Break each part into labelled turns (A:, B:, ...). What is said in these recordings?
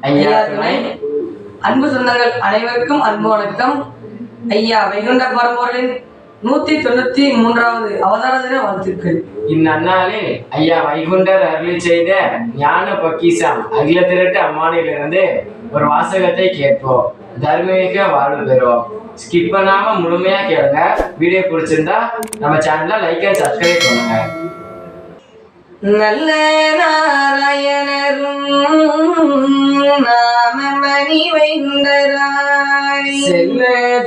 A: ஐயா துணை. அன்பு சொந்தங்கள் அனைவருக்கும் அன்பு வணக்கம். ஐயா வைகுண்ட பரம்பொருளின் 193வது அவதார தின வாழ்த்துக்கள்.
B: இந்நன்னாளில் ஐயா வைகுண்டர் அருளி செய்த ஞான பொக்கிஷம் அகில திரட்டு அம்மானிலிருந்து ஒரு வாசகத்தை கேட்போம். தர்மீக வாழ்வு பெறுவோம். ஸ்கிப் பண்ணாம முழுமையா கேளுங்க. வீடியோ பிடிச்சிருந்தா நம்ம சேனலை லைக் அண்ட் சப்ஸ்கிரைப் பண்ணுங்க.
A: நல்ல நாராயணரும் நாமமணி வைகுண்டராய்
B: செல்ல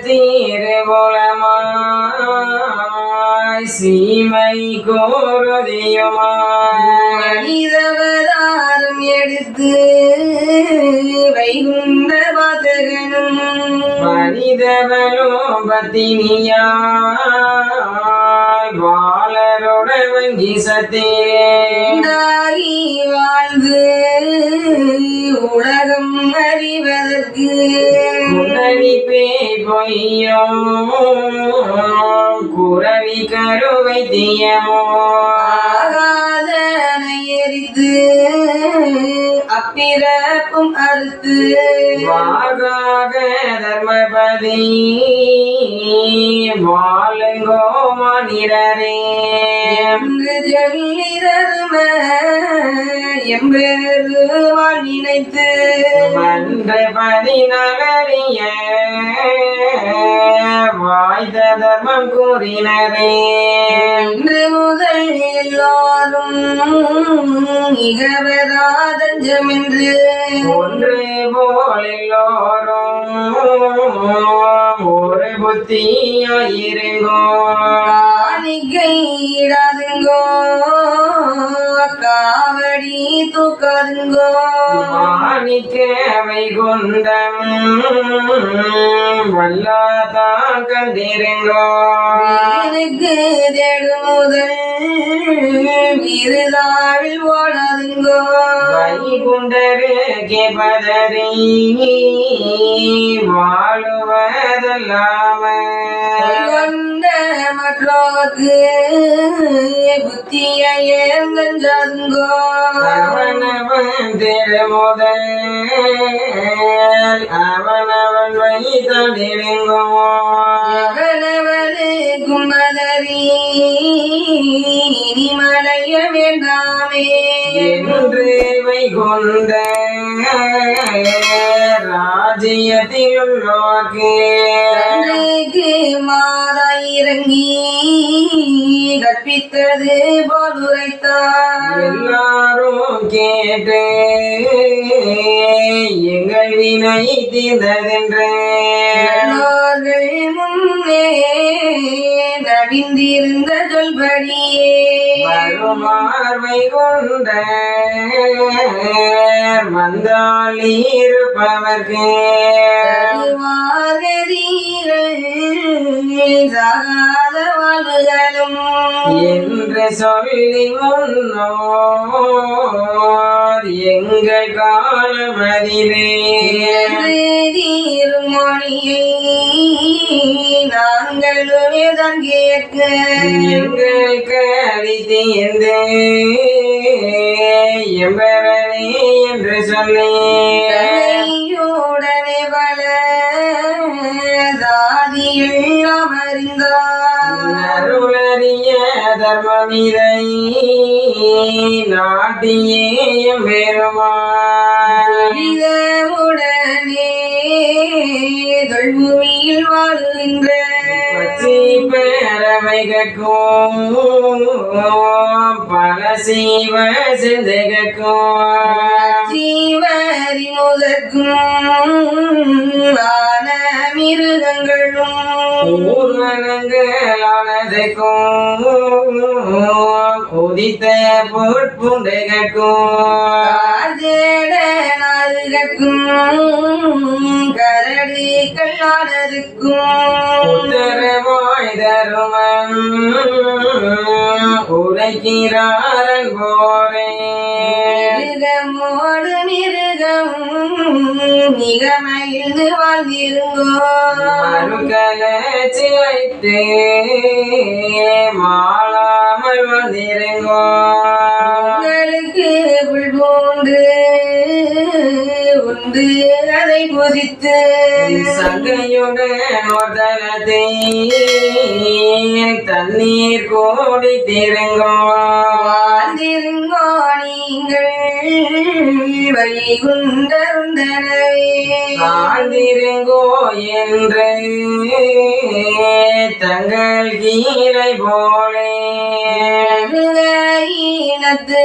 B: தீரபோலமாய் சீமை கோரதியுமாய்
A: மனிதவதாரம் எடுத்து வைகுண்ட வாசகனும்
B: மனிதவனும் பத்தினியாய் வாழரோட வங்கி
A: சத்தேண்டாகி வாழ்ந்து உலகம் அறிவதற்கு
B: குணனி பேய் பொய்யும் குரலி கருவை தீயமோ
A: ஆகாதனை எரித்து அப்பிறப்பும் அறுத்து
B: வாகாக தர்மபதி வாழுங்கோ மனிதரே
A: என்று சொல்லி தரும எம்பெருமாள் நினைத்து
B: மன்ற பதினகரிய வாய்த தர்மம் கூறினரே
A: இன்று முதல் எல்லாரும் இகவராதஞ்சம் என்று
B: ஒன்று போல் எல்லோரும் ஒரு புத்தியாயிருங்கோ
A: காணிக்கையிடாதுங்கோ காவடி தூக்காதுங்கோ
B: மாணிக்க வைகுண்டம் வல்லாதா கண்டிருங்கோ
A: எனக்கு தேடுமுதல் விருதாவில் ஓடாதுங்கோ
B: வைகுண்டருக்கு பதறி வாழுவதல்லாம
A: கொண்ட மற்றோக்கு புத்தியேந்தோ
B: அவனவன் திருமுதல் அவனவன் வைத்தடிருங்கோ
A: அவனவனு கும்பதரி இனிமலைய வேண்டாமே
B: என்று வைகுண்ட ராஜ்யத்தில் உள்ளோக்கு
A: மாதா இறங்கி கற்பித்தது போல் உரைத்தார்.
B: எல்லாரும் கேட்டு எங்கள் வினை தீர்ந்ததென்று
A: நல்லோர்கள் முன்னே நவிந்திருந்த சொல்படியே
B: மறுமார்வை கொண்ட மந்தாளி இருப்பவர்க்கு
A: சாகாத வாழ்வுகளும்
B: என்று சொல்லி முன்னோர் எங்கள் காலமதிலே
A: மொழியை நாங்களுமே தான் கேட்க
B: எங்கள் கடி தீர்ந்து எம்பரனே என்று சொல்லி
A: உடனே பல சாதியில் அமர்ந்தார்
B: அருளறிய தர்மமிதை நாட்டியே பெருமாள்
A: உடனே தொல்பூமியில் வாழுகின்ற
B: பச்சை பேரவைகளுக்கும் பல சீவ சிந்தைகளுக்கும்
A: ஜீவரி முதற்கும் ஆன மிருகங்களும்
B: ஊர்வனங்களானதுக்கும் உதித்த பொற்புண்டைகளுக்கும்
A: கரடி கல்லானதுக்கும்
B: உத்தரவாய் தருமம் உரைக்கிறாரன் போரே
A: மிருகமோடு மிருகம் மிக மகிழ்ந்து வாழ்ந்திருங்கோ
B: மறுகலச்சி வைத்து மாளாமல் வாழ்ந்திருங்கோ
A: உங்களுக்கு புல் போன்று வந்து அதை புதித்து
B: சங்கையுடன் ஒருதலத்தை தண்ணீர் கோடி திருங்கோ
A: வாழ்ந்திருங்கோ நீங்கள் வைகுண்டருந்தனவே
B: ஆழ்ந்திருங்கோ என்று தங்கள் கீழை போலே
A: இனத்து